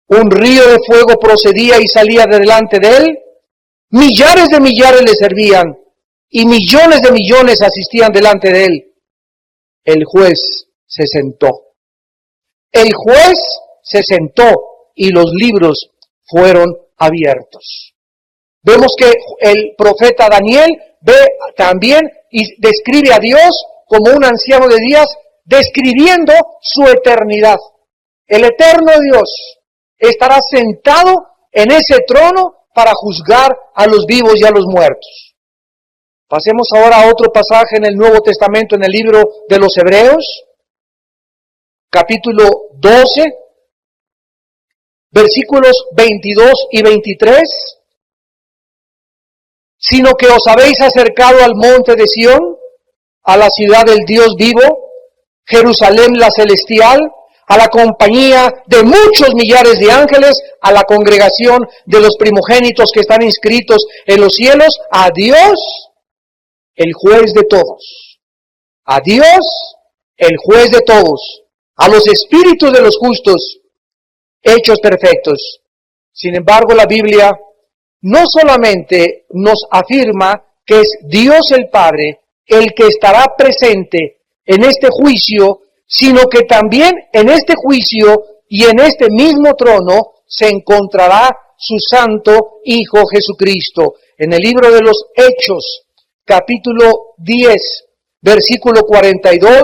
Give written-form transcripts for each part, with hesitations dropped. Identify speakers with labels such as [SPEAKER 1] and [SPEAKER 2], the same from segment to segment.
[SPEAKER 1] Un río de fuego procedía y salía de delante de él. Millares de millares le servían y millones de millones asistían delante de él. El juez se sentó. El juez se sentó y los libros fueron abiertos. Vemos que el profeta Daniel ve también y describe a Dios como un anciano de días, describiendo su eternidad. El eterno Dios estará sentado en ese trono para juzgar a los vivos y a los muertos. Pasemos ahora a otro pasaje en el Nuevo Testamento, en el libro de los Hebreos, capítulo 12, versículos 22 y 23. Sino que os habéis acercado al monte de Sión, a la ciudad del Dios vivo, Jerusalén la celestial, a la compañía de muchos millares de ángeles, a la congregación de los primogénitos que están inscritos en los cielos, a Dios, el juez de todos. A Dios, el juez de todos. A los espíritus de los justos, hechos perfectos. Sin embargo, la Biblia no solamente nos afirma que es Dios el Padre el que estará presente en este juicio, sino que también en este juicio y en este mismo trono se encontrará su santo Hijo Jesucristo. En el libro de los Hechos, capítulo 10, versículo 42,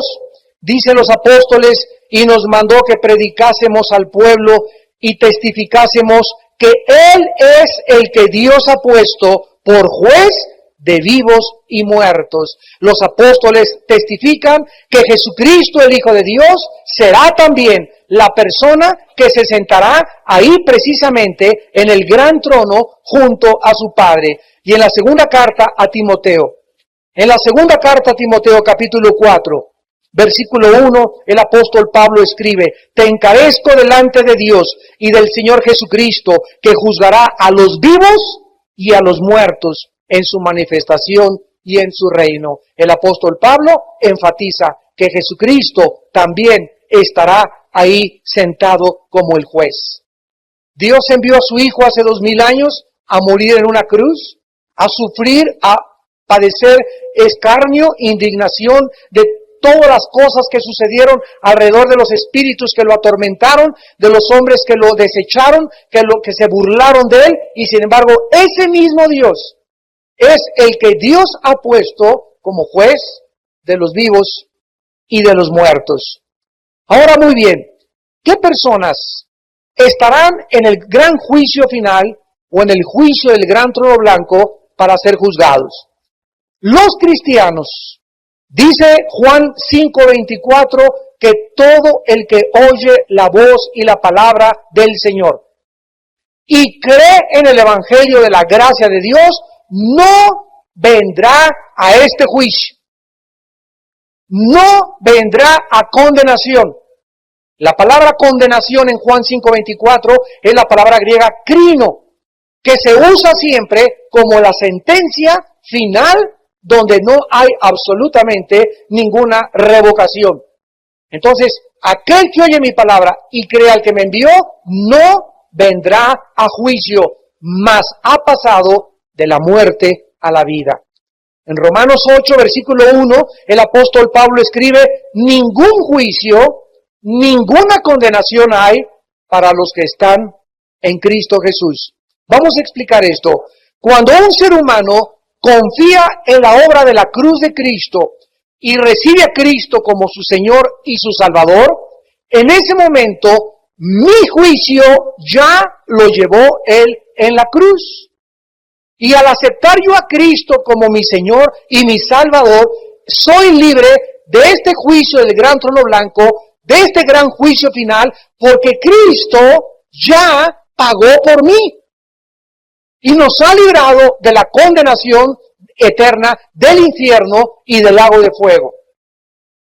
[SPEAKER 1] dice los apóstoles, y nos mandó que predicásemos al pueblo y testificásemos que Él es el que Dios ha puesto por juez de vivos y muertos. Los apóstoles testifican que Jesucristo, el Hijo de Dios, será también la persona que se sentará ahí precisamente en el gran trono junto a su Padre. Y en la segunda carta a Timoteo, capítulo 4, versículo 1, el apóstol Pablo escribe: te encarezco delante de Dios y del Señor Jesucristo, que juzgará a los vivos y a los muertos en su manifestación y en su reino. El apóstol Pablo enfatiza que Jesucristo también estará ahí sentado como el juez. Dios envió a su Hijo hace 2000 años a morir en una cruz, a sufrir, a padecer escarnio, indignación de todas las cosas que sucedieron alrededor de los espíritus que lo atormentaron, de los hombres que lo desecharon, que se burlaron de él, y sin embargo ese mismo Dios es el que Dios ha puesto como juez de los vivos y de los muertos. Ahora muy bien, ¿qué personas estarán en el gran juicio final o en el juicio del gran trono blanco para ser juzgados? Los cristianos. Dice Juan 5:24 que todo el que oye la voz y la palabra del Señor y cree en el Evangelio de la gracia de Dios, no vendrá a este juicio. No vendrá a condenación. La palabra condenación en Juan 5:24 es la palabra griega krino, que se usa siempre como la sentencia final donde no hay absolutamente ninguna revocación. Entonces, aquel que oye mi palabra y cree al que me envió, no vendrá a juicio, mas ha pasado de la muerte a la vida. En Romanos 8, versículo 1, el apóstol Pablo escribe: ningún juicio, ninguna condenación hay para los que están en Cristo Jesús. Vamos a explicar esto. Cuando un ser humano confía en la obra de la cruz de Cristo y recibe a Cristo como su Señor y su Salvador, en ese momento mi juicio ya lo llevó Él en la cruz. Y al aceptar yo a Cristo como mi Señor y mi Salvador, soy libre de este juicio del gran trono blanco, de este gran juicio final, porque Cristo ya pagó por mí. Y nos ha librado de la condenación eterna, del infierno y del lago de fuego.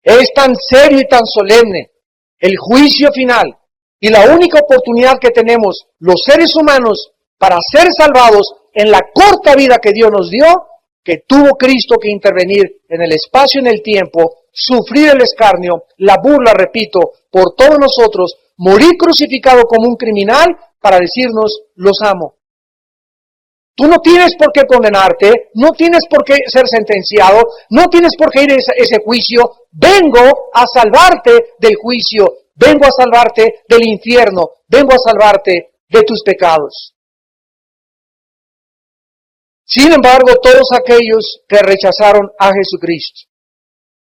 [SPEAKER 1] Es tan serio y tan solemne el juicio final, y la única oportunidad que tenemos los seres humanos para ser salvados en la corta vida que Dios nos dio, que tuvo Cristo que intervenir en el espacio y en el tiempo, sufrir el escarnio, la burla, repito, por todos nosotros, morir crucificado como un criminal para decirnos, los amo. Tú no tienes por qué condenarte, no tienes por qué ser sentenciado, no tienes por qué ir a ese juicio. Vengo a salvarte del juicio, vengo a salvarte del infierno, vengo a salvarte de tus pecados. Sin embargo, todos aquellos que rechazaron a Jesucristo,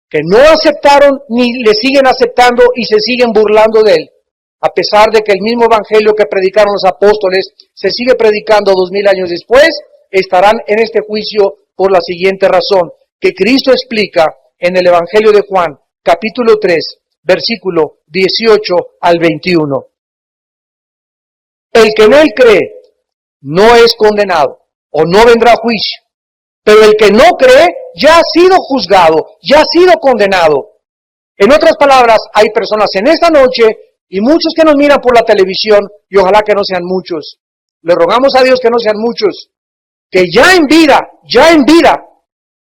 [SPEAKER 1] que no aceptaron ni le siguen aceptando y se siguen burlando de Él, a pesar de que el mismo evangelio que predicaron los apóstoles se sigue predicando 2000 años después, estarán en este juicio por la siguiente razón, que Cristo explica en el Evangelio de Juan, capítulo 3, versículo 18 al 21. El que en Él cree no es condenado, o no vendrá a juicio, pero el que no cree ya ha sido juzgado, ya ha sido condenado. En otras palabras, hay personas en esta noche y muchos que nos miran por la televisión, y ojalá que no sean muchos. Le rogamos a Dios que no sean muchos, que ya en vida,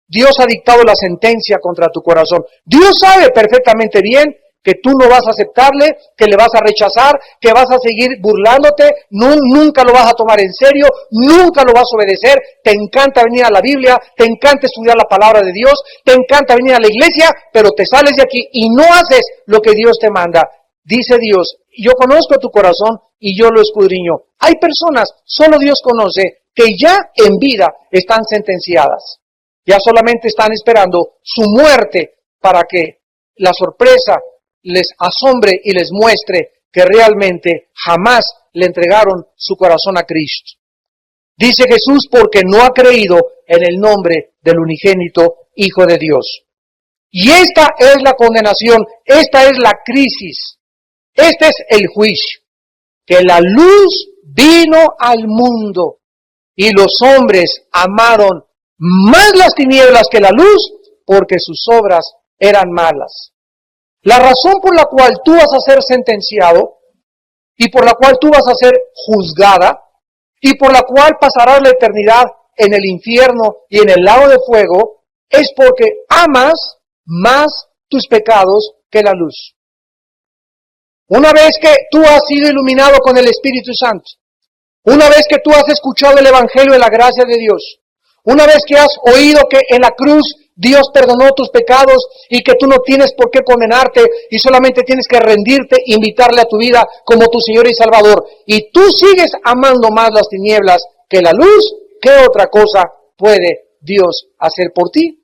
[SPEAKER 1] Dios ha dictado la sentencia contra tu corazón. Dios sabe perfectamente bien que tú no vas a aceptarle, que le vas a rechazar, que vas a seguir burlándote, nunca lo vas a tomar en serio, nunca lo vas a obedecer. Te encanta venir a la Biblia, te encanta estudiar la palabra de Dios, te encanta venir a la iglesia, pero te sales de aquí y no haces lo que Dios te manda. Dice Dios, yo conozco tu corazón y yo lo escudriño. Hay personas, solo Dios conoce, que ya en vida están sentenciadas. Ya solamente están esperando su muerte para que la sorpresa les asombre y les muestre que realmente jamás le entregaron su corazón a Cristo. Dice Jesús, porque no ha creído en el nombre del unigénito Hijo de Dios. Y esta es la condenación, esta es la crisis. Este es el juicio, que la luz vino al mundo y los hombres amaron más las tinieblas que la luz porque sus obras eran malas. La razón por la cual tú vas a ser sentenciado y por la cual tú vas a ser juzgada y por la cual pasarás la eternidad en el infierno y en el lago de fuego es porque amas más tus pecados que la luz. Una vez que tú has sido iluminado con el Espíritu Santo, una vez que tú has escuchado el Evangelio de la gracia de Dios, una vez que has oído que en la cruz Dios perdonó tus pecados y que tú no tienes por qué condenarte y solamente tienes que rendirte, invitarle a tu vida como tu Señor y Salvador, y tú sigues amando más las tinieblas que la luz, ¿qué otra cosa puede Dios hacer por ti?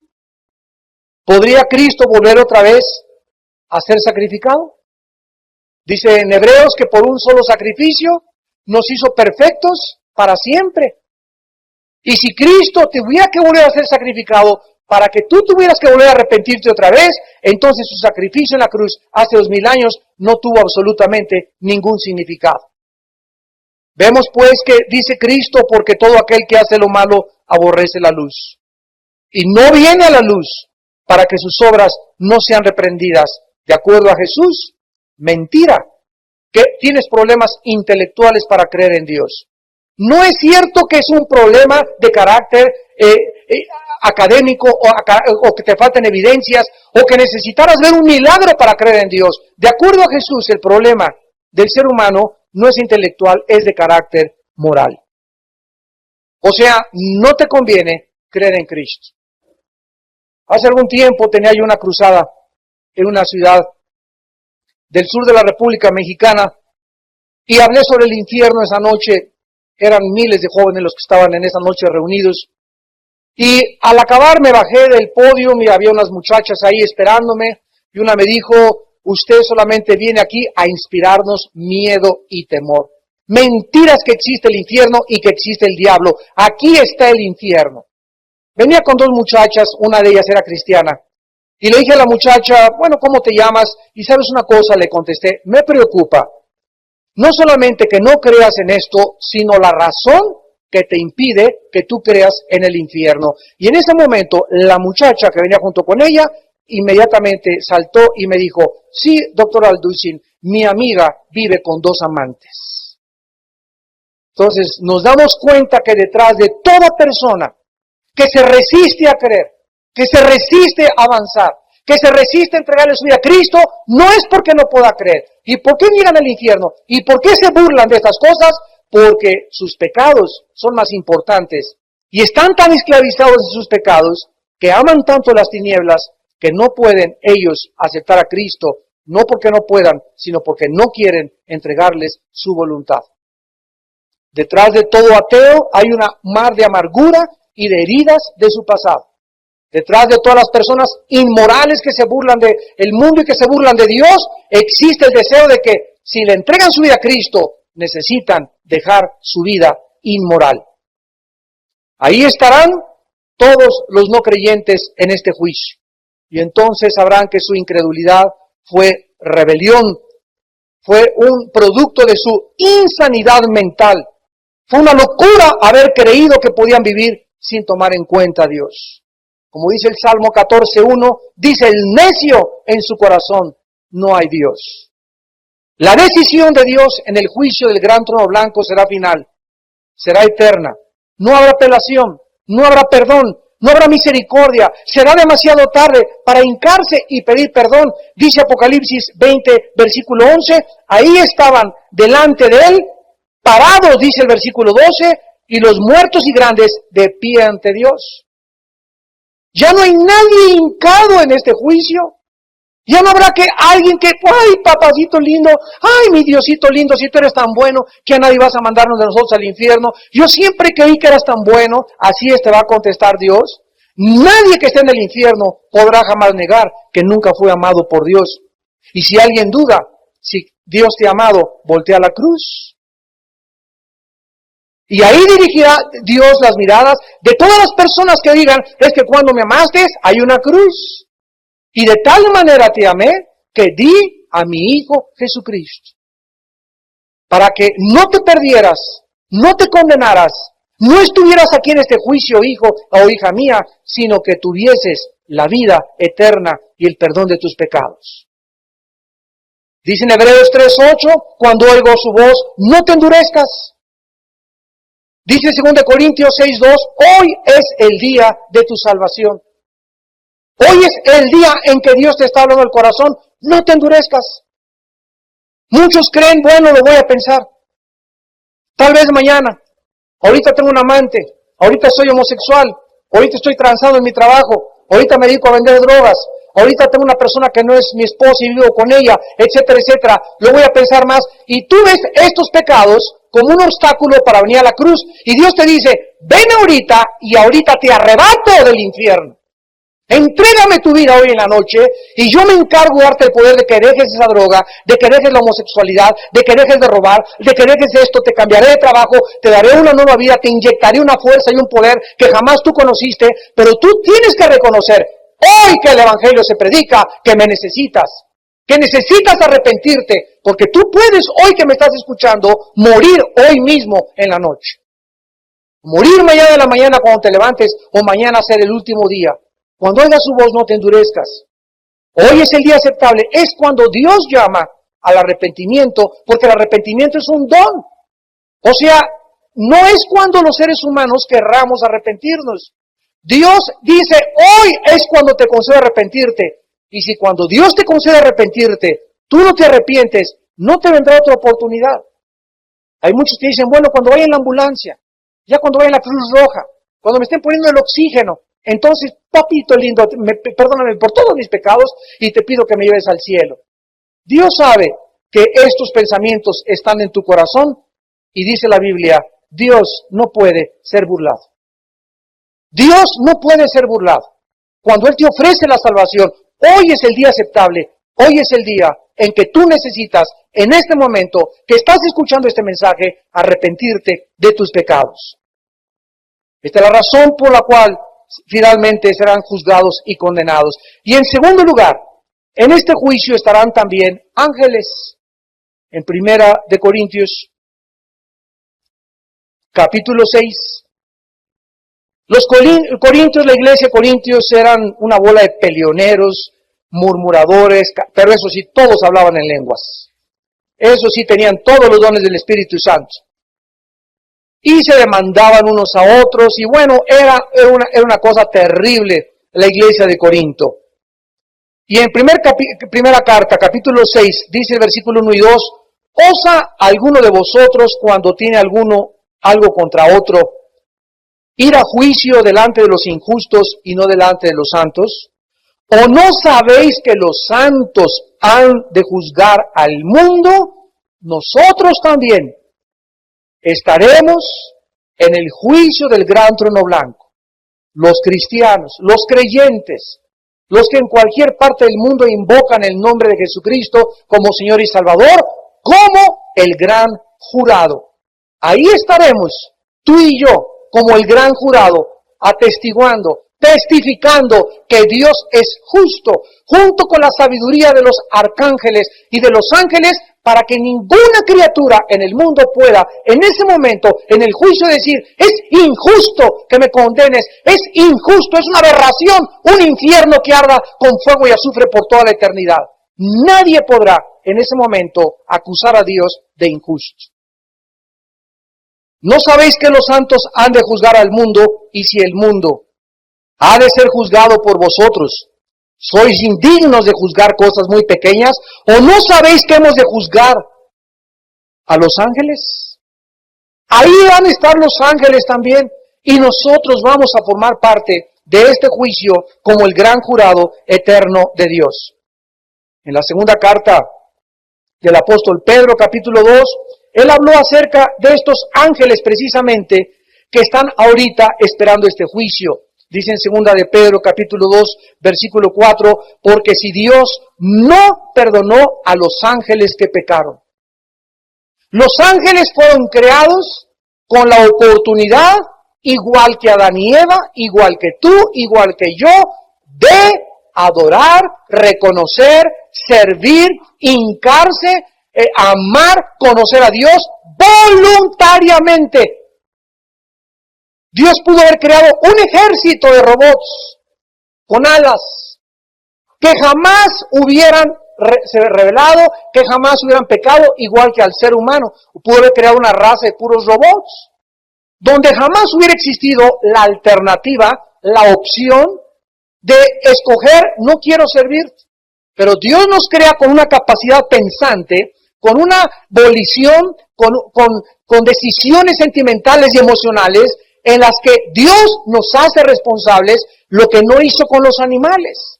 [SPEAKER 1] ¿Podría Cristo volver otra vez a ser sacrificado? Dice en Hebreos que por un solo sacrificio nos hizo perfectos para siempre. Y si Cristo tuviera que volver a ser sacrificado para que tú tuvieras que volver a arrepentirte otra vez, entonces su sacrificio en la cruz hace 2000 años no tuvo absolutamente ningún significado. Vemos pues que dice Cristo, porque todo aquel que hace lo malo aborrece la luz. Y no viene a la luz para que sus obras no sean reprendidas. De acuerdo a Jesús, mentira, que tienes problemas intelectuales para creer en Dios. No es cierto que es un problema de carácter académico o que te falten evidencias o que necesitaras ver un milagro para creer en Dios. De acuerdo a Jesús, el problema del ser humano no es intelectual, es de carácter moral. O sea, no te conviene creer en Cristo. Hace algún tiempo tenía yo una cruzada en una ciudad del sur de la República Mexicana y hablé sobre el infierno esa noche. Eran miles de jóvenes los que estaban en esa noche reunidos. Y al acabar me bajé del podio y había unas muchachas ahí esperándome y una me dijo, usted solamente viene aquí a inspirarnos miedo y temor. Mentiras que existe el infierno y que existe el diablo. Aquí está el infierno. Venía con dos muchachas, una de ellas era cristiana. Y le dije a la muchacha, bueno, ¿cómo te llamas? Y sabes una cosa, le contesté, me preocupa. No solamente que no creas en esto, sino la razón que te impide que tú creas en el infierno. Y en ese momento, la muchacha que venía junto con ella, inmediatamente saltó y me dijo, sí, doctor Alducin, mi amiga vive con 2 amantes. Entonces, nos damos cuenta que detrás de toda persona que se resiste a creer, que se resiste a avanzar, que se resiste a entregarle su vida a Cristo, no es porque no pueda creer. ¿Y por qué llegan al infierno? ¿Y por qué se burlan de estas cosas? Porque sus pecados son más importantes. Y están tan esclavizados en sus pecados que aman tanto las tinieblas que no pueden ellos aceptar a Cristo, no porque no puedan, sino porque no quieren entregarles su voluntad. Detrás de todo ateo hay una mar de amargura y de heridas de su pasado. Detrás de todas las personas inmorales que se burlan del mundo y que se burlan de Dios, existe el deseo de que si le entregan su vida a Cristo, necesitan dejar su vida inmoral. Ahí estarán todos los no creyentes en este juicio. Y entonces sabrán que su incredulidad fue rebelión, fue un producto de su insanidad mental. Fue una locura haber creído que podían vivir sin tomar en cuenta a Dios. Como dice el Salmo 14:1, dice el necio en su corazón, no hay Dios. La decisión de Dios en el juicio del gran trono blanco será final, será eterna. No habrá apelación, no habrá perdón, no habrá misericordia. Será demasiado tarde para hincarse y pedir perdón. Dice Apocalipsis 20, versículo 11, ahí estaban delante de él, parados, dice el versículo 12, y los muertos y grandes de pie ante Dios. Ya no hay nadie hincado en este juicio. Ya no habrá que alguien que, ay, papacito lindo, ay, mi Diosito lindo, si tú eres tan bueno, que a nadie vas a mandarnos de nosotros al infierno. Yo siempre creí que eras tan bueno, así te va a contestar Dios. Nadie que esté en el infierno podrá jamás negar que nunca fue amado por Dios. Y si alguien duda, si Dios te ha amado, voltea a la cruz. Y ahí dirigirá Dios las miradas de todas las personas que digan, es que cuando me amaste, hay una cruz. Y de tal manera te amé que di a mi Hijo Jesucristo. Para que no te perdieras, no te condenaras, no estuvieras aquí en este juicio, hijo o hija mía, sino que tuvieses la vida eterna y el perdón de tus pecados. Dice en Hebreos 3:8, cuando oigo su voz, no te endurezcas. Dice en 2 Corintios 6:2, hoy es el día de tu salvación. Hoy es el día en que Dios te está hablando al corazón, no te endurezcas. Muchos creen, bueno, lo voy a pensar. Tal vez mañana. Ahorita tengo un amante. Ahorita soy homosexual. Ahorita estoy transado en mi trabajo. Ahorita me dedico a vender drogas. Ahorita tengo una persona que no es mi esposa y vivo con ella, etcétera, etcétera. Lo voy a pensar más. Y tú ves estos pecados como un obstáculo para venir a la cruz. Y Dios te dice, ven ahorita y ahorita te arrebato del infierno. Entrégame tu vida hoy en la noche y yo me encargo de darte el poder de que dejes esa droga, de que dejes la homosexualidad, de que dejes de robar, de que dejes esto, te cambiaré de trabajo, te daré una nueva vida, te inyectaré una fuerza y un poder que jamás tú conociste, pero tú tienes que reconocer hoy que el Evangelio se predica, que me necesitas, que necesitas arrepentirte, porque tú puedes hoy que me estás escuchando morir hoy mismo en la noche. Morir mañana en la mañana cuando te levantes o mañana ser el último día. Cuando oigas su voz no te endurezcas. Hoy es el día aceptable. Es cuando Dios llama al arrepentimiento, porque el arrepentimiento es un don. O sea, no es cuando los seres humanos querramos arrepentirnos. Dios dice, hoy es cuando te concede arrepentirte. Y si cuando Dios te concede arrepentirte, tú no te arrepientes, no te vendrá otra oportunidad. Hay muchos que dicen, bueno, cuando vaya en la ambulancia, ya cuando vaya en la Cruz Roja, cuando me estén poniendo el oxígeno, entonces, papito lindo, perdóname por todos mis pecados y te pido que me lleves al cielo. Dios sabe que estos pensamientos están en tu corazón y dice la Biblia, Dios no puede ser burlado. Dios no puede ser burlado. Cuando Él te ofrece la salvación, hoy es el día aceptable, hoy es el día en que tú necesitas, en este momento que estás escuchando este mensaje, arrepentirte de tus pecados. Esta es la razón por la cual finalmente serán juzgados y condenados. Y en segundo lugar, en este juicio estarán también ángeles. En 1 Corintios, capítulo 6. Los corintios, la iglesia de Corintios eran una bola de peleoneros, murmuradores, pero eso sí, todos hablaban en lenguas. Eso sí, tenían todos los dones del Espíritu Santo. Y se demandaban unos a otros, y bueno, era una cosa terrible la iglesia de Corinto. Y en primera carta, capítulo 6, dice el versículo 1 y 2, ¿osa alguno de vosotros cuando tiene alguno algo contra otro, ir a juicio delante de los injustos y no delante de los santos? ¿O no sabéis que los santos han de juzgar al mundo? Nosotros también estaremos en el juicio del gran trono blanco. Los cristianos, los creyentes, los que en cualquier parte del mundo invocan el nombre de Jesucristo como Señor y Salvador, como el gran jurado. Ahí estaremos, tú y yo, como el gran jurado, atestiguando, testificando que Dios es justo, junto con la sabiduría de los arcángeles y de los ángeles, para que ninguna criatura en el mundo pueda, en ese momento, en el juicio, decir, es injusto que me condenes, es injusto, es una aberración, un infierno que arda con fuego y azufre por toda la eternidad. Nadie podrá, en ese momento, acusar a Dios de injusto. ¿No sabéis que los santos han de juzgar al mundo? Y si el mundo ha de ser juzgado por vosotros, ¿sois indignos de juzgar cosas muy pequeñas? ¿O no sabéis que hemos de juzgar a los ángeles? Ahí van a estar los ángeles también, y nosotros vamos a formar parte de este juicio como el gran jurado eterno de Dios. En la segunda carta del apóstol Pedro, capítulo 2, él habló acerca de estos ángeles precisamente que están ahorita esperando este juicio. Dice en segunda de Pedro, capítulo 2, versículo 4, porque si Dios no perdonó a los ángeles que pecaron. Los ángeles fueron creados con la oportunidad, igual que Adán y Eva, igual que tú, igual que yo, de adorar, reconocer, servir, hincarse, amar, conocer a Dios voluntariamente. Dios pudo haber creado un ejército de robots con alas que jamás hubieran revelado, que jamás hubieran pecado, igual que al ser humano. Pudo haber creado una raza de puros robots, donde jamás hubiera existido la alternativa, la opción de escoger, no quiero servirte. Pero Dios nos crea con una capacidad pensante, con una volición, con decisiones sentimentales y emocionales, en las que Dios nos hace responsables, lo que no hizo con los animales.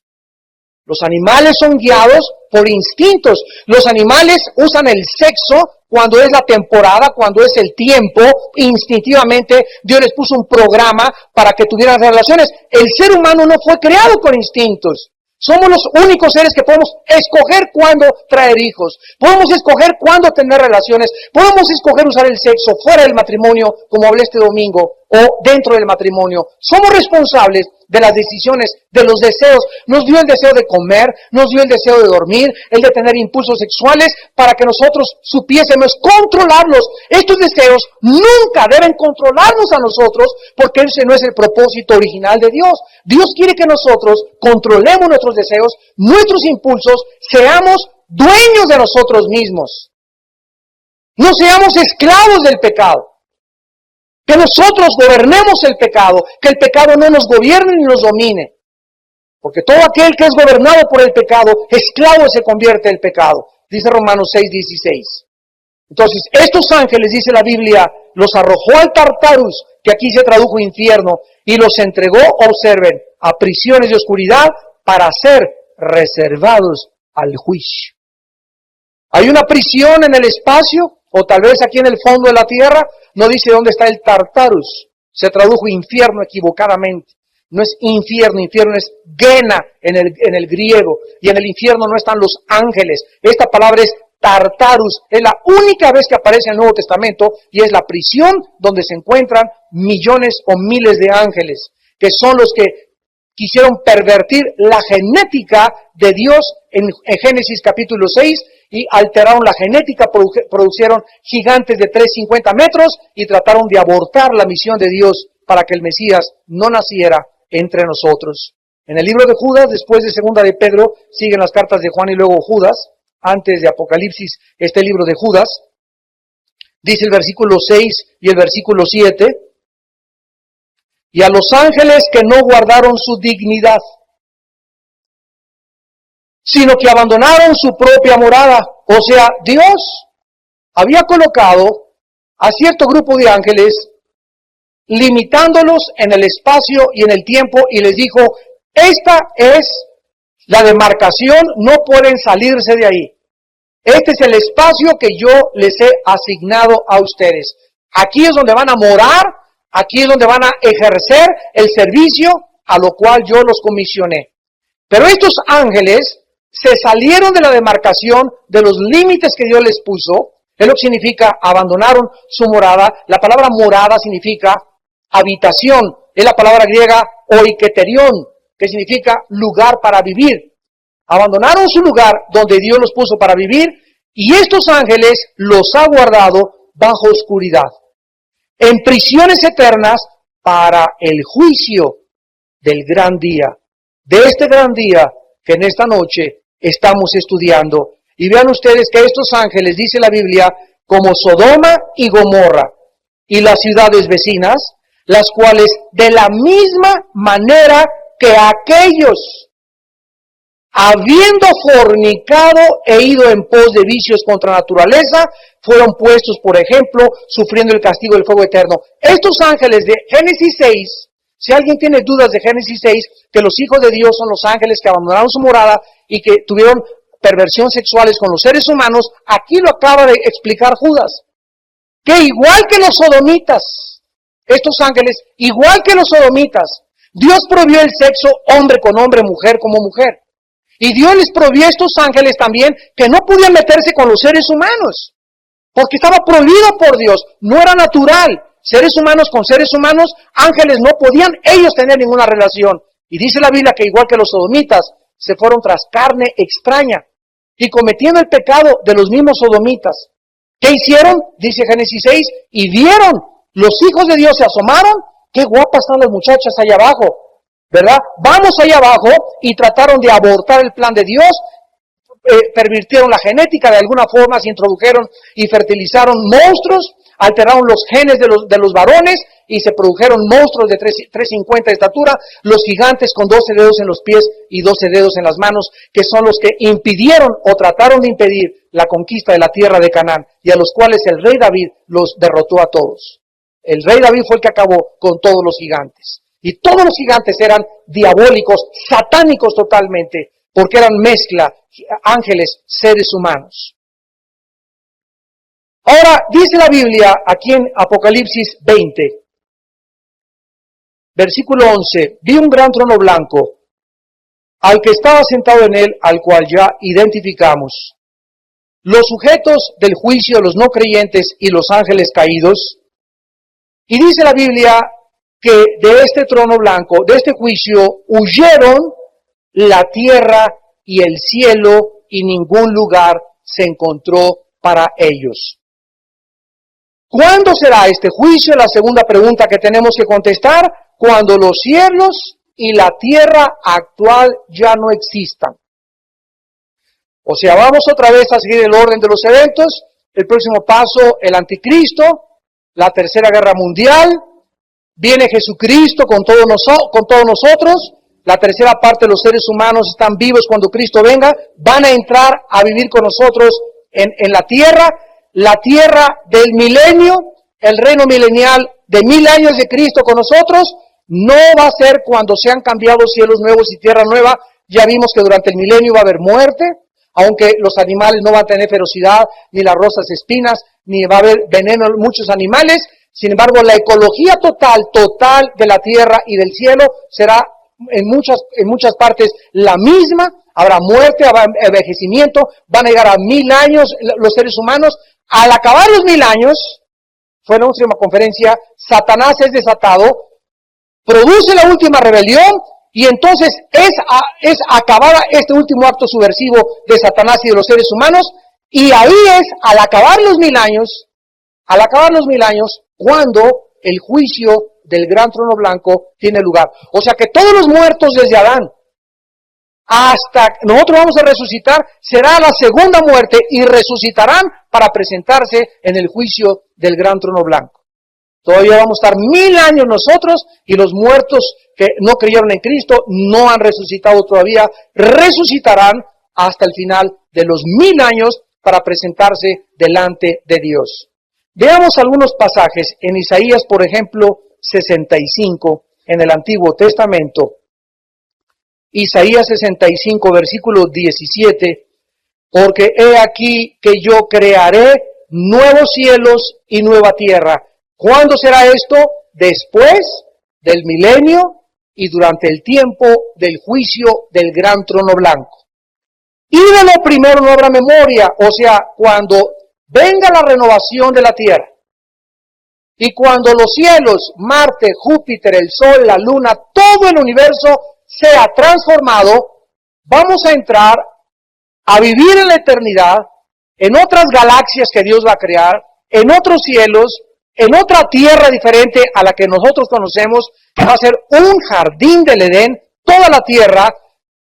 [SPEAKER 1] Los animales son guiados por instintos. Los animales usan el sexo cuando es la temporada, cuando es el tiempo. Instintivamente Dios les puso un programa para que tuvieran relaciones. El ser humano no fue creado con instintos. Somos los únicos seres que podemos escoger cuándo traer hijos. Podemos escoger cuándo tener relaciones. Podemos escoger usar el sexo fuera del matrimonio, como hablé este domingo, o dentro del matrimonio. Somos responsables de las decisiones, de los deseos. Nos dio el deseo de comer, nos dio el deseo de dormir, el de tener impulsos sexuales, para que nosotros supiésemos controlarlos. Estos deseos nunca deben controlarnos a nosotros, porque ese no es el propósito original de Dios. Dios quiere que nosotros controlemos nuestros deseos, nuestros impulsos, seamos dueños de nosotros mismos. No seamos esclavos del pecado. Que nosotros gobernemos el pecado, que el pecado no nos gobierne ni nos domine. Porque todo aquel que es gobernado por el pecado, esclavo se convierte en el pecado. Dice Romanos 6:16. Entonces, estos ángeles, dice la Biblia, los arrojó al Tartarus, que aquí se tradujo infierno, y los entregó, observen, a prisiones de oscuridad para ser reservados al juicio. Hay una prisión en el espacio, o tal vez aquí en el fondo de la tierra, no dice dónde está el Tartarus. Se tradujo infierno equivocadamente. No es infierno, infierno es Gena en el griego. Y en el infierno no están los ángeles. Esta palabra es Tartarus. Es la única vez que aparece en el Nuevo Testamento y es la prisión donde se encuentran millones o miles de ángeles, que son los que quisieron pervertir la genética de Dios en Génesis capítulo 6 y alteraron la genética, produjeron gigantes de 350 metros y trataron de abortar la misión de Dios para que el Mesías no naciera entre nosotros. En el libro de Judas, después de segunda de Pedro, siguen las cartas de Juan y luego Judas. Antes de Apocalipsis, este libro de Judas, dice el versículo 6 y el versículo 7, y a los ángeles que no guardaron su dignidad, sino que abandonaron su propia morada. O sea, Dios había colocado a cierto grupo de ángeles, limitándolos en el espacio y en el tiempo, y les dijo, esta es la demarcación, no pueden salirse de ahí. Este es el espacio que yo les he asignado a ustedes. Aquí es donde van a morar, aquí es donde van a ejercer el servicio a lo cual yo los comisioné. Pero estos ángeles se salieron de la demarcación, de los límites que Dios les puso. Es lo que significa, abandonaron su morada. La palabra morada significa habitación. Es la palabra griega oiketerión, que significa lugar para vivir. Abandonaron su lugar donde Dios los puso para vivir, y estos ángeles los ha guardado bajo oscuridad, en prisiones eternas para el juicio del gran día, de este gran día que en esta noche estamos estudiando. Y vean ustedes que estos ángeles, dice la Biblia, como Sodoma y Gomorra y las ciudades vecinas, las cuales de la misma manera que aquellos, habiendo fornicado e ido en pos de vicios contra naturaleza, fueron puestos, por ejemplo, sufriendo el castigo del fuego eterno. Estos ángeles de Génesis 6, si alguien tiene dudas de Génesis 6, que los hijos de Dios son los ángeles que abandonaron su morada y que tuvieron perversión sexuales con los seres humanos, aquí lo acaba de explicar Judas. Que igual que los sodomitas, estos ángeles, igual que los sodomitas, Dios prohibió el sexo hombre con hombre, mujer como mujer. Y Dios les prohibió a estos ángeles también que no podían meterse con los seres humanos, porque estaba prohibido por Dios, no era natural. Seres humanos con seres humanos, ángeles no podían ellos tener ninguna relación. Y dice la Biblia que igual que los sodomitas, se fueron tras carne extraña y cometiendo el pecado de los mismos sodomitas. ¿Qué hicieron? Dice Génesis 6, y vieron, los hijos de Dios se asomaron, qué guapas están las muchachas allá abajo, ¿verdad? Vamos allá abajo, y trataron de abortar el plan de Dios, pervirtieron la genética de alguna forma, se introdujeron y fertilizaron monstruos, alteraron los genes de los varones y se produjeron monstruos de 350 de estatura, los gigantes con 12 dedos en los pies y 12 dedos en las manos, que son los que impidieron o trataron de impedir la conquista de la tierra de Canaán, y a los cuales el rey David los derrotó a todos. El rey David fue el que acabó con todos los gigantes. Y todos los gigantes eran diabólicos, satánicos totalmente, porque eran mezcla, ángeles, seres humanos. Ahora, dice la Biblia, aquí en Apocalipsis 20, versículo 11, vi un gran trono blanco, al que estaba sentado en él, al cual ya identificamos. Los sujetos del juicio de los no creyentes y los ángeles caídos. Y dice la Biblia que de este trono blanco, de este juicio, huyeron la tierra y el cielo, y ningún lugar se encontró para ellos. ¿Cuándo será este juicio? La segunda pregunta que tenemos que contestar: cuando los cielos y la tierra actual ya no existan. O sea, vamos otra vez a seguir el orden de los eventos. El próximo paso, el anticristo, la tercera guerra mundial, viene Jesucristo con todos nosotros, la tercera parte de los seres humanos están vivos cuando Cristo venga, van a entrar a vivir con nosotros en la tierra del milenio, el reino milenial de 1000 años de Cristo con nosotros, no va a ser cuando sean cambiados cielos nuevos y tierra nueva. Ya vimos que durante el milenio va a haber muerte, aunque los animales no van a tener ferocidad, ni las rosas espinas, ni va a haber veneno en muchos animales. Sin embargo, la ecología total de la tierra y del cielo será en muchas partes la misma. Habrá muerte, habrá envejecimiento, van a llegar a 1000 años los seres humanos. Al acabar los 1000 años, fue la última conferencia, Satanás es desatado, produce la última rebelión, y entonces es acabada este último acto subversivo de Satanás y de los seres humanos, y ahí es, al acabar los 1000 años, cuando el juicio del gran trono blanco tiene lugar. O sea que todos los muertos desde Adán hasta nosotros vamos a resucitar, será la segunda muerte, y resucitarán para presentarse en el juicio del gran trono blanco. Todavía vamos a estar 1000 años nosotros, y los muertos que no creyeron en Cristo no han resucitado todavía, resucitarán hasta el final de los 1000 años para presentarse delante de Dios. Veamos algunos pasajes en Isaías, por ejemplo, 65, en el Antiguo Testamento. Isaías 65, versículo 17, porque he aquí que yo crearé nuevos cielos y nueva tierra. ¿Cuándo será esto? Después del milenio y durante el tiempo del juicio del gran trono blanco. Y de lo primero no habrá memoria, o sea, cuando venga la renovación de la tierra, y cuando los cielos, Marte, Júpiter, el Sol, la Luna, todo el universo sea transformado, vamos a entrar a vivir en la eternidad, en otras galaxias que Dios va a crear, en otros cielos, en otra tierra diferente a la que nosotros conocemos, que va a ser un jardín del Edén, toda la tierra,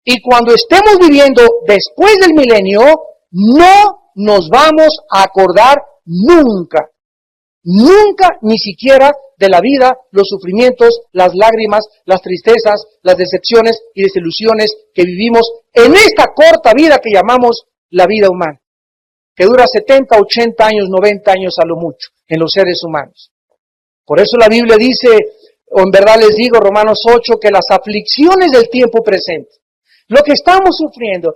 [SPEAKER 1] y cuando estemos viviendo después del milenio, no nos vamos a acordar nunca, ni siquiera de la vida, los sufrimientos, las lágrimas, las tristezas, las decepciones y desilusiones que vivimos en esta corta vida que llamamos la vida humana, que dura 70, 80 años, 90 años a lo mucho en los seres humanos. Por eso la Biblia dice, o en verdad les digo, Romanos 8, que las aflicciones del tiempo presente, lo que estamos sufriendo,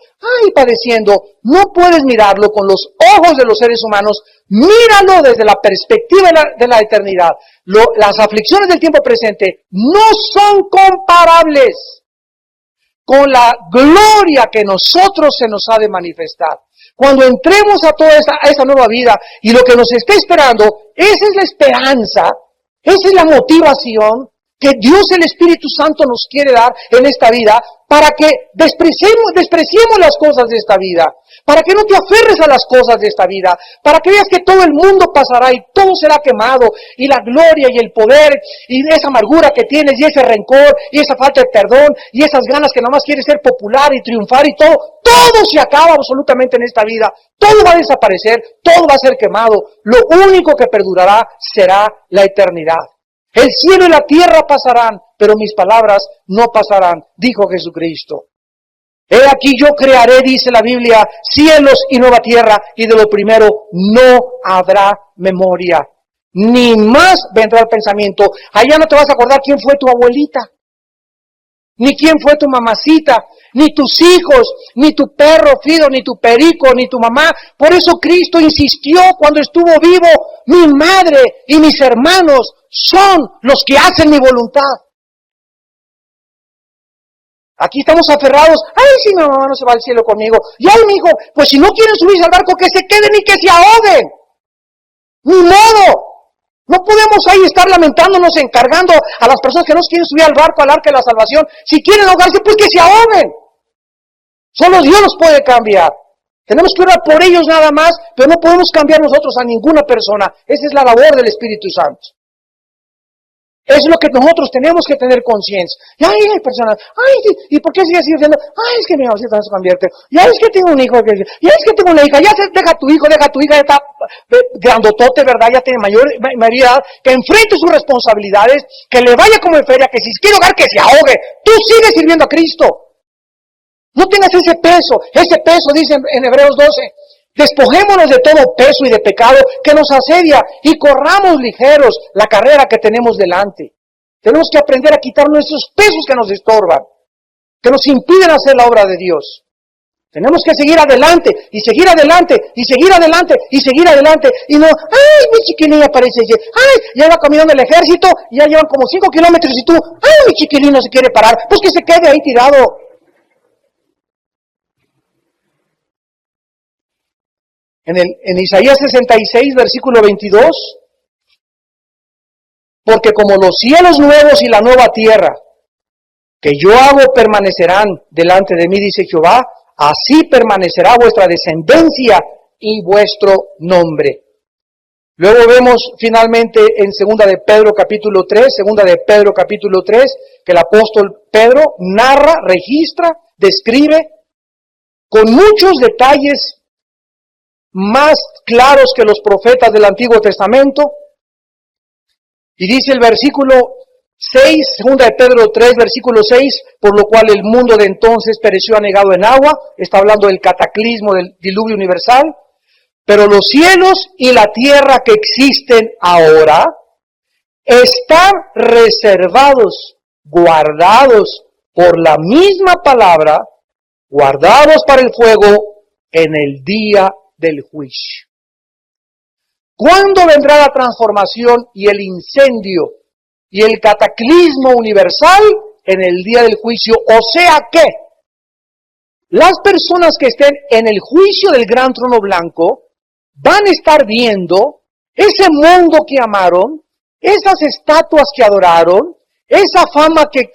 [SPEAKER 1] padeciendo, no puedes mirarlo con los ojos de los seres humanos, míralo desde la perspectiva de la eternidad. Las aflicciones del tiempo presente no son comparables con la gloria que nosotros se nos ha de manifestar. Cuando entremos a toda esa nueva vida y lo que nos está esperando, esa es la esperanza, esa es la motivación que Dios el Espíritu Santo nos quiere dar en esta vida para que despreciemos las cosas de esta vida, para que no te aferres a las cosas de esta vida, para que veas que todo el mundo pasará y todo será quemado, y la gloria y el poder y esa amargura que tienes y ese rencor y esa falta de perdón y esas ganas que nomás quieres ser popular y triunfar y todo se acaba absolutamente en esta vida, todo va a desaparecer, todo va a ser quemado, lo único que perdurará será la eternidad. El cielo y la tierra pasarán, pero mis palabras no pasarán, dijo Jesucristo. He aquí yo crearé, dice la Biblia, cielos y nueva tierra, y de lo primero no habrá memoria. Ni más vendrá el pensamiento. Allá no te vas a acordar quién fue tu abuelita, ni quién fue tu mamacita, ni tus hijos, ni tu perro Fido, ni tu perico, ni tu mamá. Por eso Cristo insistió cuando estuvo vivo, mi madre y mis hermanos son los que hacen mi voluntad. Aquí estamos aferrados, si mi mamá no se va al cielo conmigo, y mi hijo, pues si no quieren subirse al barco, que se queden y que se ahoguen. Ni modo. No podemos ahí estar lamentándonos, encargando a las personas que no quieren subir al barco, al arca de la salvación. Si quieren ahogarse, pues que se ahoguen. Solo Dios los puede cambiar. Tenemos que orar por ellos nada más, pero no podemos cambiar nosotros a ninguna persona. Esa es la labor del Espíritu Santo. Es lo que nosotros tenemos que tener conciencia. Y hay personas, ¿y por qué sigues diciendo? Es que mi mamacita no se convierte. Es que tengo un hijo, es que tengo una hija. Deja tu hijo, ya está grandotote, ¿verdad? Ya tiene mayoría, que enfrente sus responsabilidades, que le vaya como en feria, que si quiere ahogar, que se ahogue. Tú sigues sirviendo a Cristo. No tengas ese peso dice en Hebreos 12. Despojémonos de todo peso y de pecado que nos asedia y corramos ligeros la carrera que tenemos delante. Tenemos que aprender a quitar nuestros pesos que nos estorban, que nos impiden hacer la obra de Dios. Tenemos que seguir adelante, y seguir adelante, y seguir adelante, y seguir adelante. Y no, mi chiquilín aparece, ya va caminando el ejército, y ya llevan como 5 kilómetros, y tú, mi chiquilín no se quiere parar, pues que se quede ahí tirado. En Isaías 66, versículo 22, porque como los cielos nuevos y la nueva tierra que yo hago permanecerán delante de mí, dice Jehová, así permanecerá vuestra descendencia y vuestro nombre. Luego vemos finalmente en segunda de Pedro capítulo 3, que el apóstol Pedro narra, registra, describe con muchos detalles más claros que los profetas del Antiguo Testamento. Y dice el versículo 6, segunda de Pedro 3, versículo 6, por lo cual el mundo de entonces pereció anegado en agua, está hablando del cataclismo del diluvio universal, pero los cielos y la tierra que existen ahora están reservados, guardados por la misma palabra, guardados para el fuego en el día del juicio. ¿Cuándo vendrá la transformación y el incendio y el cataclismo universal? En el día del juicio. O sea que las personas que estén en el juicio del gran trono blanco van a estar viendo ese mundo que amaron, esas estatuas que adoraron, esa fama que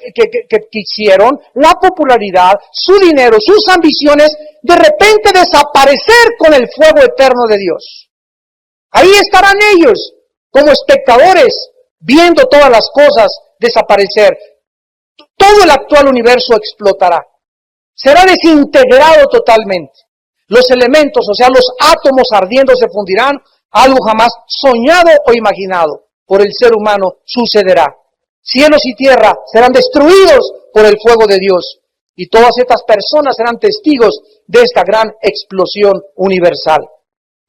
[SPEAKER 1] quisieron, la popularidad, su dinero, sus ambiciones, de repente desaparecer con el fuego eterno de Dios. Ahí estarán ellos como espectadores, viendo todas las cosas desaparecer. Todo el actual universo explotará. Será desintegrado totalmente. Los elementos, o sea, los átomos ardiendo se fundirán, algo jamás soñado o imaginado por el ser humano sucederá. Cielos y tierra serán destruidos por el fuego de Dios. Y todas estas personas serán testigos de esta gran explosión universal.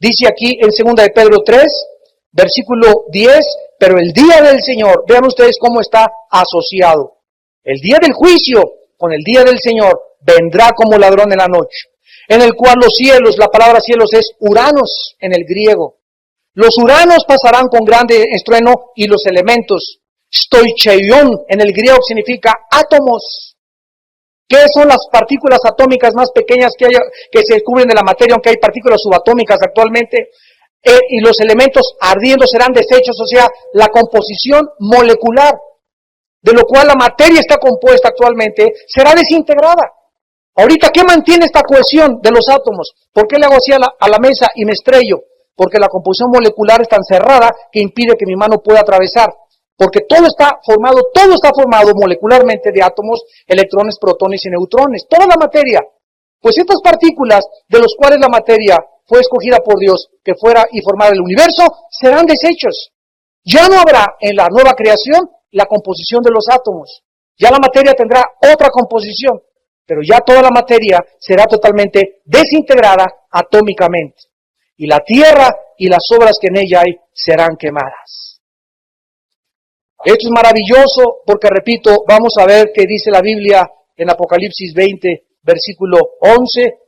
[SPEAKER 1] Dice aquí en 2 de Pedro 3, versículo 10, pero el día del Señor, vean ustedes cómo está asociado. El día del juicio con el día del Señor vendrá como ladrón en la noche, en el cual los cielos, la palabra cielos es uranos en el griego. Los uranos pasarán con grande estruendo y los elementos, stoicheion en el griego significa átomos. ¿Qué son las partículas atómicas más pequeñas que se descubren de la materia, aunque hay partículas subatómicas actualmente? Y los elementos ardiendo serán desechos, o sea, la composición molecular, de lo cual la materia está compuesta actualmente, será desintegrada. Ahorita, ¿qué mantiene esta cohesión de los átomos? ¿Por qué le hago así a la mesa y me estrello? Porque la composición molecular es tan cerrada que impide que mi mano pueda atravesar. Porque todo está formado molecularmente de átomos, electrones, protones y neutrones. Toda la materia. Pues estas partículas, de los cuales la materia fue escogida por Dios, que fuera y formara el universo, serán desechos. Ya no habrá en la nueva creación la composición de los átomos. Ya la materia tendrá otra composición, pero ya toda la materia será totalmente desintegrada atómicamente. Y la tierra y las obras que en ella hay serán quemadas. Esto es maravilloso porque, repito, vamos a ver qué dice la Biblia en Apocalipsis 20, versículo 11.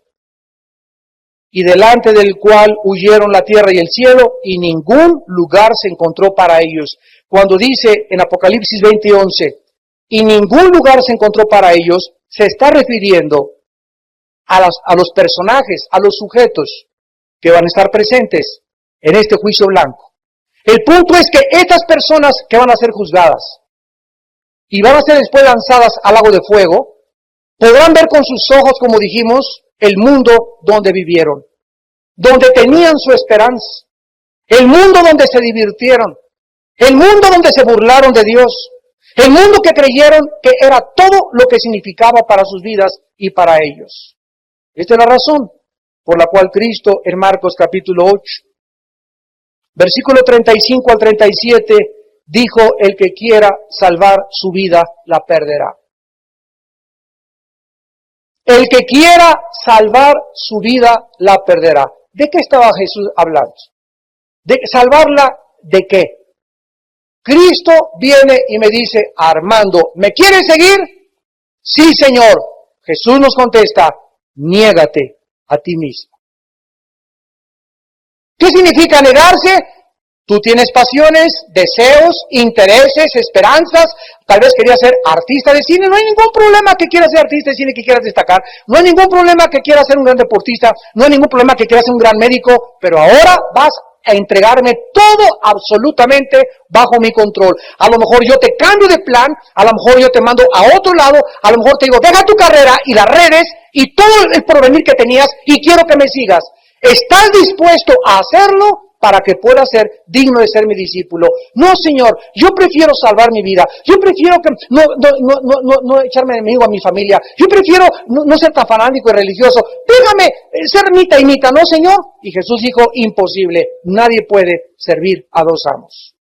[SPEAKER 1] Y delante del cual huyeron la tierra y el cielo, y ningún lugar se encontró para ellos. Cuando dice en Apocalipsis 20, 11, y ningún lugar se encontró para ellos, se está refiriendo a los personajes, a los sujetos que van a estar presentes en este juicio blanco. El punto es que estas personas que van a ser juzgadas y van a ser después lanzadas al lago de fuego, podrán ver con sus ojos, como dijimos, el mundo donde vivieron, donde tenían su esperanza, el mundo donde se divirtieron, el mundo donde se burlaron de Dios, el mundo que creyeron que era todo lo que significaba para sus vidas y para ellos. Esta es la razón por la cual Cristo en Marcos capítulo 8, versículo 35 al 37, dijo, el que quiera salvar su vida, la perderá. El que quiera salvar su vida, la perderá. ¿De qué estaba Jesús hablando? ¿De salvarla de qué? Cristo viene y me dice, Armando, ¿me quieres seguir? Sí, Señor. Jesús nos contesta, niégate a ti mismo. ¿Qué significa negarse? Tú tienes pasiones, deseos, intereses, esperanzas. Tal vez querías ser artista de cine. No hay ningún problema que quieras ser artista de cine, que quieras destacar. No hay ningún problema que quieras ser un gran deportista. No hay ningún problema que quieras ser un gran médico. Pero ahora vas a entregarme todo absolutamente bajo mi control. A lo mejor yo te cambio de plan. A lo mejor yo te mando a otro lado. A lo mejor te digo, deja tu carrera y las redes y todo el porvenir que tenías y quiero que me sigas. ¿Estás dispuesto a hacerlo para que pueda ser digno de ser mi discípulo? No, Señor, yo prefiero salvar mi vida. Yo prefiero que no echarme enemigo a mi familia. Yo prefiero no ser tan fanático y religioso. Déjame ser mitad y mitad, ¿no, Señor? Y Jesús dijo, imposible. Nadie puede servir a dos amos.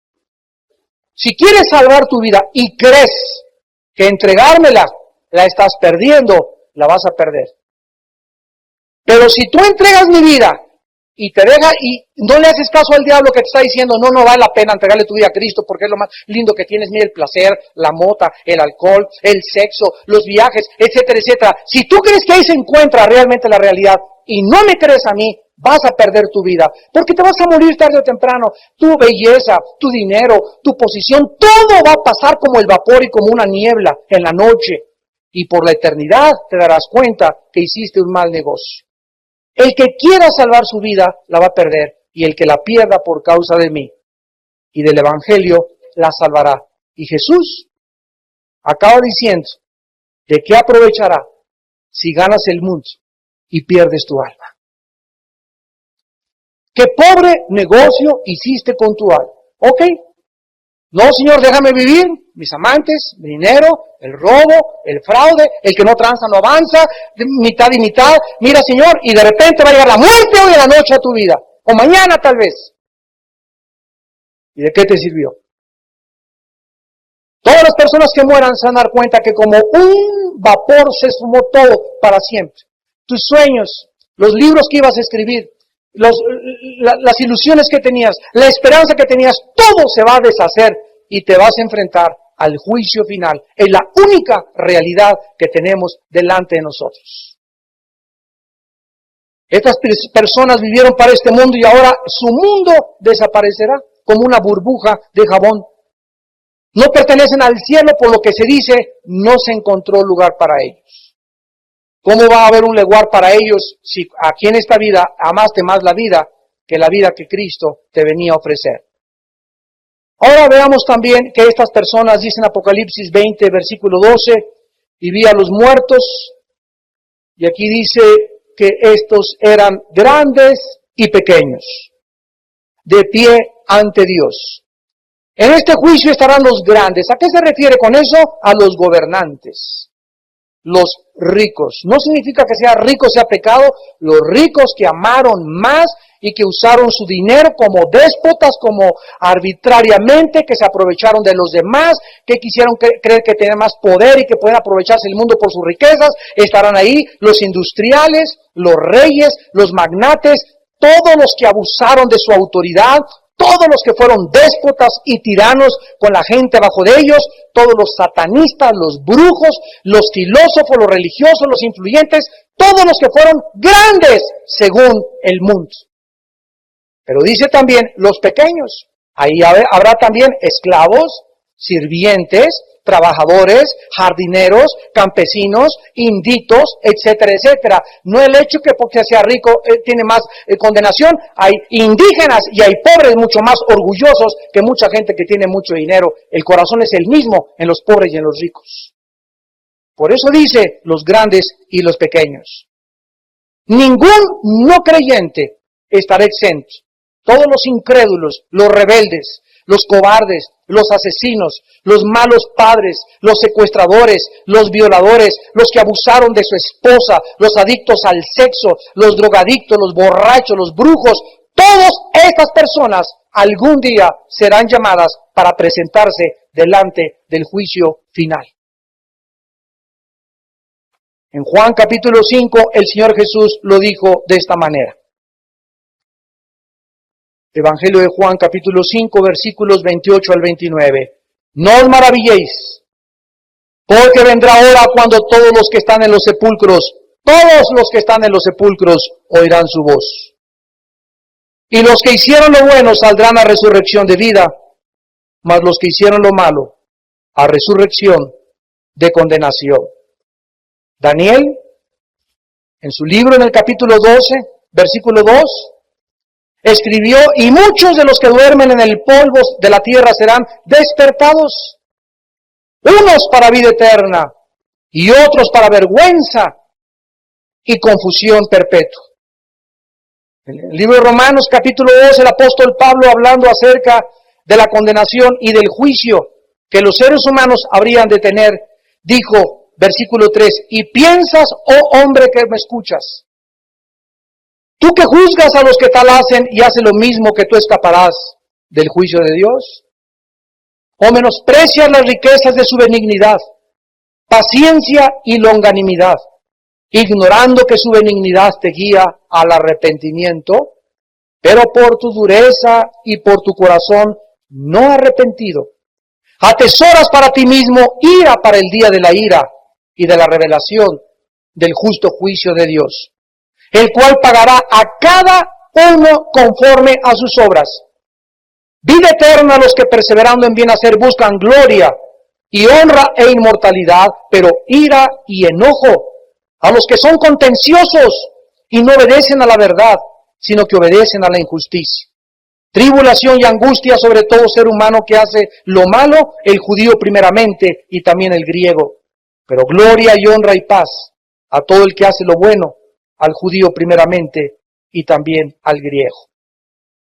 [SPEAKER 1] Si quieres salvar tu vida y crees que entregármela la estás perdiendo, la vas a perder. Pero si tú entregas mi vida y te deja y no le haces caso al diablo que te está diciendo, no vale la pena entregarle tu vida a Cristo porque es lo más lindo que tienes, mira el placer, la mota, el alcohol, el sexo, los viajes, etcétera, etcétera. Si tú crees que ahí se encuentra realmente la realidad y no me crees a mí, vas a perder tu vida, porque te vas a morir tarde o temprano. Tu belleza, tu dinero, tu posición, todo va a pasar como el vapor y como una niebla en la noche. Y por la eternidad te darás cuenta que hiciste un mal negocio. El que quiera salvar su vida, la va a perder, y el que la pierda por causa de mí y del Evangelio, la salvará. Y Jesús acaba diciendo, ¿de qué aprovechará si ganas el mundo y pierdes tu alma? ¿Qué pobre negocio hiciste con tu alma? ¿Ok? No, Señor, déjame vivir, mis amantes, mi dinero, el robo, el fraude, el que no tranza no avanza, mitad y mitad. Mira, Señor, y de repente va a llegar la muerte hoy de la noche a tu vida, o mañana tal vez. ¿Y de qué te sirvió? Todas las personas que mueran se van a dar cuenta que como un vapor se esfumó todo para siempre. Tus sueños, los libros que ibas a escribir, las ilusiones que tenías, la esperanza que tenías, todo se va a deshacer y te vas a enfrentar al juicio final. Es la única realidad que tenemos delante de nosotros. Estas personas vivieron para este mundo y ahora su mundo desaparecerá como una burbuja de jabón. No pertenecen al cielo, por lo que se dice, no se encontró lugar para ellos. ¿Cómo va a haber un lugar para ellos si aquí en esta vida amaste más la vida que la vida que Cristo te venía a ofrecer? Ahora veamos también que estas personas, dicen Apocalipsis 20, versículo 12, y vi a los muertos, y aquí dice que estos eran grandes y pequeños, de pie ante Dios. En este juicio estarán los grandes. ¿A qué se refiere con eso? A los gobernantes. Los ricos. No significa que sea rico sea pecado. Los ricos que amaron más y que usaron su dinero como déspotas, como arbitrariamente, que se aprovecharon de los demás, que quisieron creer que tenían más poder y que pueden aprovecharse el mundo por sus riquezas, estarán ahí los industriales, los reyes, los magnates, todos los que abusaron de su autoridad, todos los que fueron déspotas y tiranos con la gente bajo de ellos, todos los satanistas, los brujos, los filósofos, los religiosos, los influyentes, todos los que fueron grandes según el mundo. Pero dice también los pequeños. Ahí habrá también esclavos, sirvientes, trabajadores, jardineros, campesinos, inditos, etcétera, etcétera. No el hecho que porque sea rico tiene más condenación. Hay indígenas y hay pobres mucho más orgullosos que mucha gente que tiene mucho dinero. El corazón es el mismo en los pobres y en los ricos. Por eso dice los grandes y los pequeños. Ningún no creyente estará exento. Todos los incrédulos, los rebeldes, los cobardes, los asesinos, los malos padres, los secuestradores, los violadores, los que abusaron de su esposa, los adictos al sexo, los drogadictos, los borrachos, los brujos, todas estas personas algún día serán llamadas para presentarse delante del juicio final. En Juan capítulo 5, el Señor Jesús lo dijo de esta manera. Evangelio de Juan, capítulo 5, versículos 28 al 29. No os maravilléis, porque vendrá hora cuando todos los que están en los sepulcros, oirán su voz. Y los que hicieron lo bueno saldrán a resurrección de vida, mas los que hicieron lo malo, a resurrección de condenación. Daniel, en su libro en el capítulo 12, versículo 2, escribió, y muchos de los que duermen en el polvo de la tierra serán despertados, unos para vida eterna y otros para vergüenza y confusión perpetua. En el libro de Romanos capítulo 2, el apóstol Pablo, hablando acerca de la condenación y del juicio que los seres humanos habrían de tener, dijo, versículo 3, y piensas, oh hombre que me escuchas, tú que juzgas a los que tal hacen y hacen lo mismo, que tú escaparás del juicio de Dios. o menosprecias las riquezas de su benignidad, paciencia y longanimidad, ignorando que su benignidad te guía al arrepentimiento, pero por tu dureza y por tu corazón no arrepentido, atesoras para ti mismo ira para el día de la ira y de la revelación del justo juicio de Dios, el cual pagará a cada uno conforme a sus obras. Vida eterna a los que perseverando en bien hacer buscan gloria y honra e inmortalidad, pero ira y enojo a los que son contenciosos y no obedecen a la verdad, sino que obedecen a la injusticia. Tribulación y angustia sobre todo ser humano que hace lo malo, el judío primeramente y también el griego. Pero gloria y honra y paz a todo el que hace lo bueno, al judío primeramente y también al griego.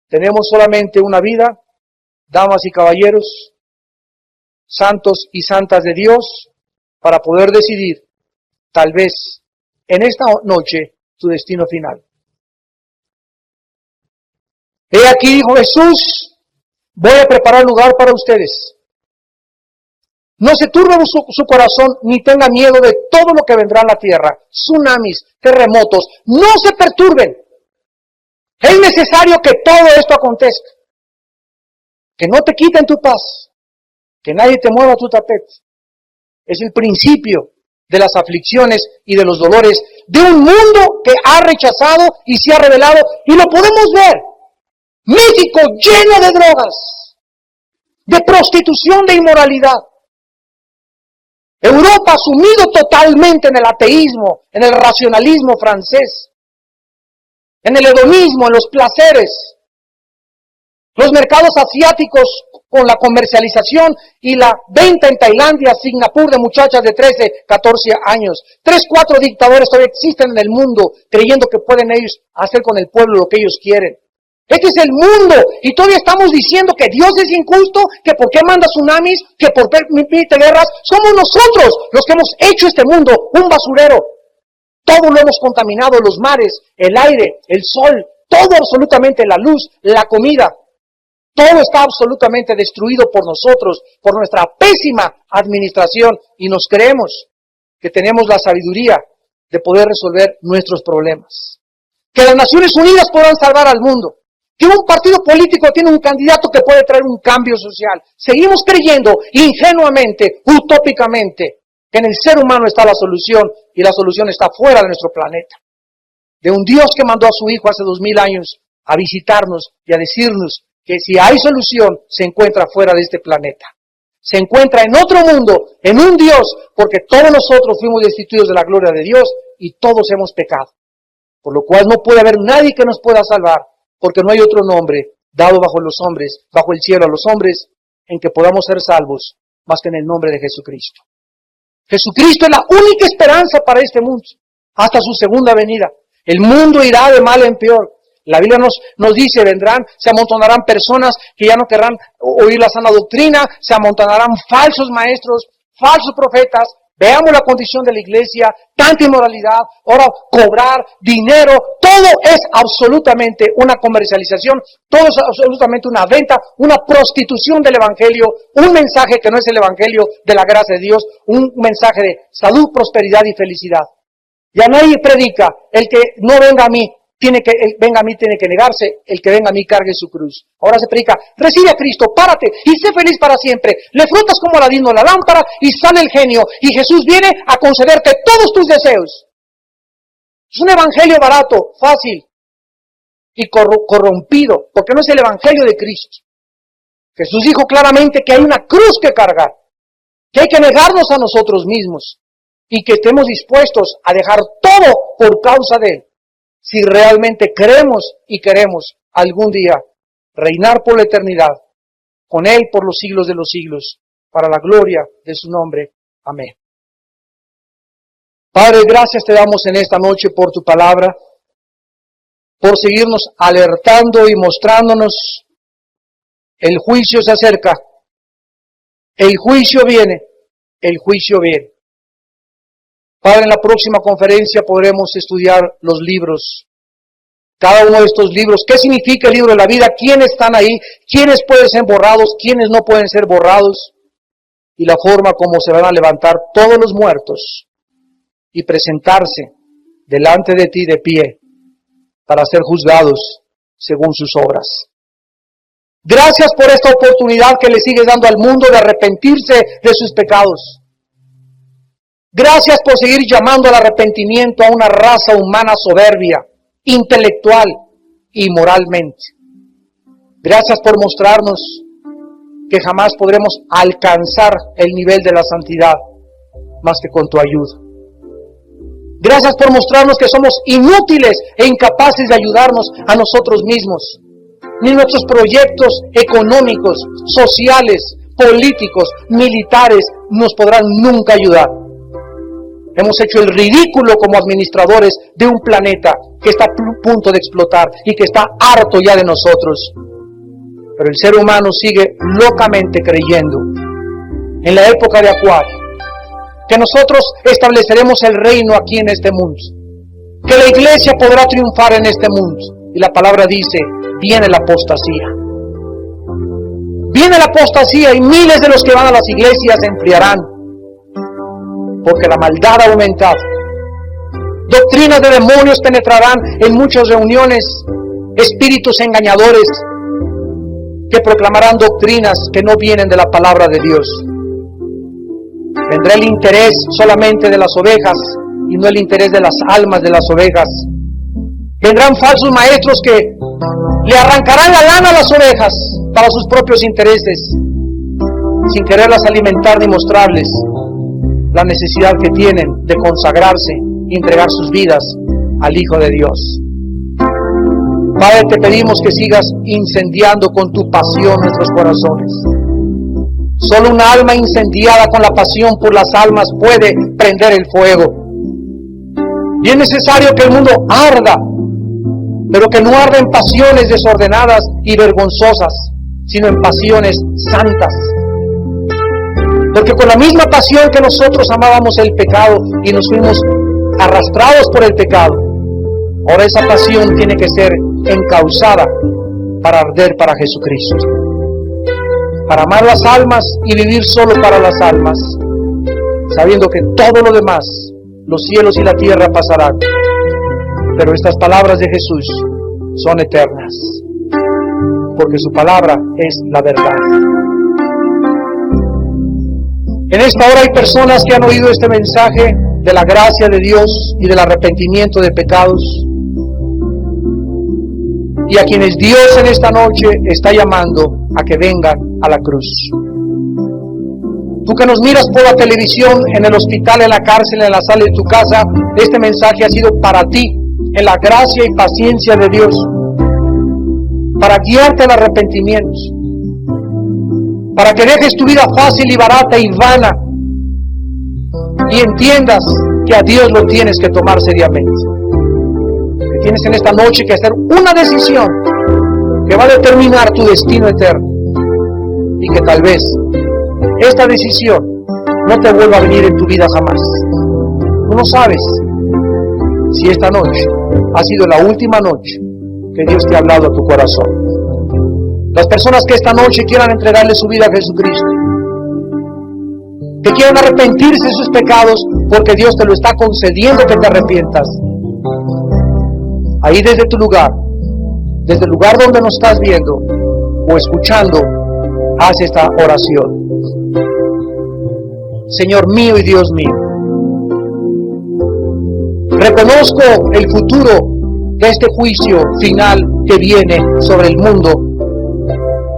[SPEAKER 1] Tenemos solamente una vida, damas y caballeros, santos y santas de Dios, para poder decidir, tal vez, en esta noche, su destino final. He aquí, dijo Jesús, voy a preparar lugar para ustedes. No se turbe su corazón, ni tenga miedo de todo lo que vendrá en la tierra, tsunamis, terremotos, no se perturben. Es necesario que todo esto acontezca. Que no te quiten tu paz, que nadie te mueva tu tapete. Es el principio de las aflicciones y de los dolores de un mundo que ha rechazado y se ha rebelado, y lo podemos ver. México lleno de drogas, de prostitución, de inmoralidad. Europa sumido totalmente en el ateísmo, en el racionalismo francés, en el hedonismo, en los placeres. Los mercados asiáticos con la comercialización y la venta en Tailandia, Singapur, de muchachas de 13, 14 años. 3, 4 dictadores todavía existen en el mundo, creyendo que pueden ellos hacer con el pueblo lo que ellos quieren. Este es el mundo, y todavía estamos diciendo que Dios es injusto, que por qué manda tsunamis, que por qué permite guerras. Somos nosotros los que hemos hecho este mundo un basurero. Todo lo hemos contaminado, los mares, el aire, el sol, todo absolutamente, la luz, la comida. Todo está absolutamente destruido por nosotros, por nuestra pésima administración, y nos creemos que tenemos la sabiduría de poder resolver nuestros problemas. Que las Naciones Unidas podrán salvar al mundo. Que un partido político tiene un candidato que puede traer un cambio social. Seguimos creyendo ingenuamente, utópicamente, que en el ser humano está la solución, y la solución está fuera de nuestro planeta. De un Dios que mandó a su Hijo hace 2000 años a visitarnos y a decirnos que si hay solución, se encuentra fuera de este planeta. Se encuentra en otro mundo, en un Dios, porque todos nosotros fuimos destituidos de la gloria de Dios y todos hemos pecado. Por lo cual no puede haber nadie que nos pueda salvar, porque no hay otro nombre dado bajo los hombres, bajo el cielo a los hombres, en que podamos ser salvos, más que en el nombre de Jesucristo. Jesucristo es la única esperanza para este mundo, hasta su segunda venida. El mundo irá de mal en peor. La Biblia nos dice, se amontonarán personas que ya no querrán oír la sana doctrina, se amontonarán falsos maestros, falsos profetas. Veamos la condición de la iglesia, tanta inmoralidad, ahora cobrar dinero, todo es absolutamente una comercialización, todo es absolutamente una venta, una prostitución del evangelio, un mensaje que no es el evangelio de la gracia de Dios, un mensaje de salud, prosperidad y felicidad. Ya nadie predica, el que no venga a mí, tiene que negarse, el que venga a mí cargue su cruz. Ahora se predica, recibe a Cristo, párate y sé feliz para siempre. Le frotas como Aladino la lámpara y sale el genio, y Jesús viene a concederte todos tus deseos. Es un evangelio barato, fácil y corrompido, porque no es el evangelio de Cristo. Jesús dijo claramente que hay una cruz que cargar, que hay que negarnos a nosotros mismos y que estemos dispuestos a dejar todo por causa de Él. Si realmente creemos y queremos algún día reinar por la eternidad, con Él por los siglos de los siglos, para la gloria de su nombre. Amén. Padre, gracias te damos en esta noche por tu palabra, por seguirnos alertando y mostrándonos el juicio se acerca, el juicio viene, el juicio viene. Padre, en la próxima conferencia podremos estudiar los libros cada uno de estos libros, qué significa el libro de la vida, quiénes están ahí, quiénes pueden ser borrados, quiénes no pueden ser borrados, y la forma como se van a levantar todos los muertos y presentarse delante de ti de pie para ser juzgados según sus obras. Gracias por esta oportunidad que le sigues dando al mundo de arrepentirse de sus pecados. Gracias por seguir llamando al arrepentimiento a una raza humana soberbia, intelectual y moralmente. Gracias por mostrarnos que jamás podremos alcanzar el nivel de la santidad más que con tu ayuda. Gracias por mostrarnos que somos inútiles e incapaces de ayudarnos a nosotros mismos. Ni nuestros proyectos económicos, sociales, políticos, militares nos podrán nunca ayudar. Hemos hecho el ridículo como administradores de un planeta que está a punto de explotar y que está harto ya de nosotros. Pero el ser humano sigue locamente creyendo en la época de Acuario que nosotros estableceremos el reino aquí en este mundo, que la iglesia podrá triunfar en este mundo. Y la palabra dice, viene la apostasía. Viene la apostasía y miles de los que van a las iglesias se enfriarán, porque la maldad ha aumentado. Doctrinas de demonios penetrarán en muchas reuniones, espíritus engañadores que proclamarán doctrinas que no vienen de la palabra de Dios. Vendrá el interés solamente de las ovejas y no el interés de las almas de las ovejas. Vendrán falsos maestros que le arrancarán la lana a las ovejas para sus propios intereses, sin quererlas alimentar ni mostrarles la necesidad que tienen de consagrarse y entregar sus vidas al Hijo de Dios. Padre, te pedimos que sigas incendiando con tu pasión nuestros corazones. Solo una alma incendiada con la pasión por las almas puede prender el fuego. Y es necesario que el mundo arda, pero que no arda en pasiones desordenadas y vergonzosas, sino en pasiones santas. Porque con la misma pasión que nosotros amábamos el pecado y nos fuimos arrastrados por el pecado, ahora esa pasión tiene que ser encauzada para arder para Jesucristo, para amar las almas y vivir solo para las almas, sabiendo que todo lo demás, los cielos y la tierra pasarán, pero estas palabras de Jesús son eternas, porque su palabra es la verdad. En esta hora hay personas que han oído este mensaje de la gracia de Dios y del arrepentimiento de pecados, y a quienes Dios en esta noche está llamando a que vengan a la cruz. Tú que nos miras por la televisión, en el hospital, en la cárcel, en la sala de tu casa, este mensaje ha sido para ti, en la gracia y paciencia de Dios, para guiarte al arrepentimiento, para que dejes tu vida fácil y barata y vana, y entiendas que a Dios lo tienes que tomar seriamente. Que tienes en esta noche que hacer una decisión que va a determinar tu destino eterno, y que tal vez esta decisión no te vuelva a venir en tu vida jamás. Tú no sabes si esta noche ha sido la última noche que Dios te ha hablado a tu corazón. Las personas que esta noche quieran entregarle su vida a Jesucristo, que quieran arrepentirse de sus pecados, porque Dios te lo está concediendo que te arrepientas. Ahí desde tu lugar, desde el lugar donde nos estás viendo o escuchando, haz esta oración. Señor mío y Dios mío, reconozco el futuro de este juicio final que viene sobre el mundo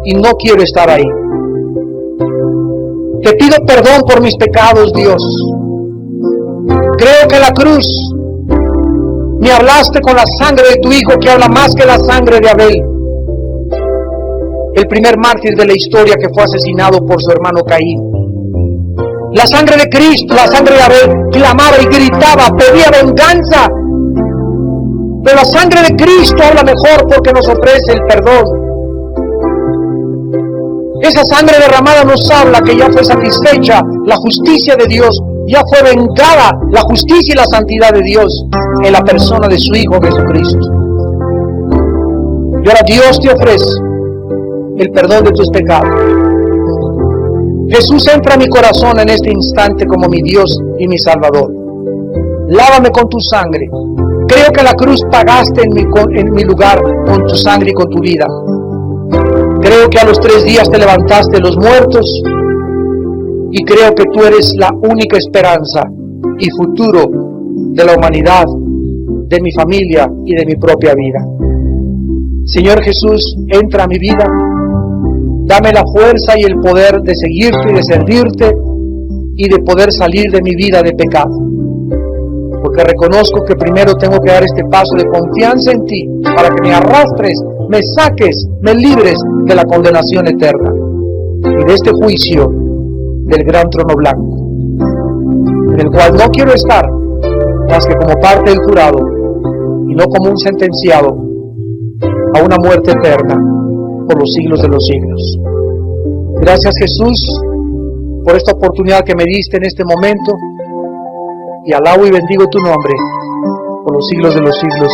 [SPEAKER 1] y no quiero estar ahí. Te pido perdón por mis pecados, Dios. Creo que en la cruz me hablaste con la sangre de tu Hijo, que habla más que la sangre de Abel, el primer mártir de la historia que fue asesinado por su hermano Caín. La sangre de Cristo, la sangre de Abel, clamaba y gritaba, pedía venganza. Pero la sangre de Cristo habla mejor porque nos ofrece el perdón. Esa sangre derramada nos habla que ya fue satisfecha la justicia de Dios, ya fue vengada la justicia y la santidad de Dios en la persona de su Hijo Jesucristo. ahora Dios te ofrece el perdón de tus pecados. Jesús, entra a mi corazón en este instante como mi Dios y mi Salvador. Lávame con tu sangre. Creo que la cruz pagaste en mi lugar con tu sangre y con tu vida. Creo que a los 3 días te levantaste de los muertos y creo que tú eres la única esperanza y futuro de la humanidad, de mi familia y de mi propia vida. Señor Jesús, entra a mi vida. Dame la fuerza y el poder de seguirte y de servirte y de poder salir de mi vida de pecado. Porque reconozco que primero tengo que dar este paso de confianza en ti para que me arrastres, me saques, me libres de la condenación eterna y de este juicio del gran trono blanco, en el cual no quiero estar más que como parte del jurado y no como un sentenciado a una muerte eterna por los siglos de los siglos. Gracias, Jesús, por esta oportunidad que me diste en este momento, y alabo y bendigo tu nombre por los siglos de los siglos.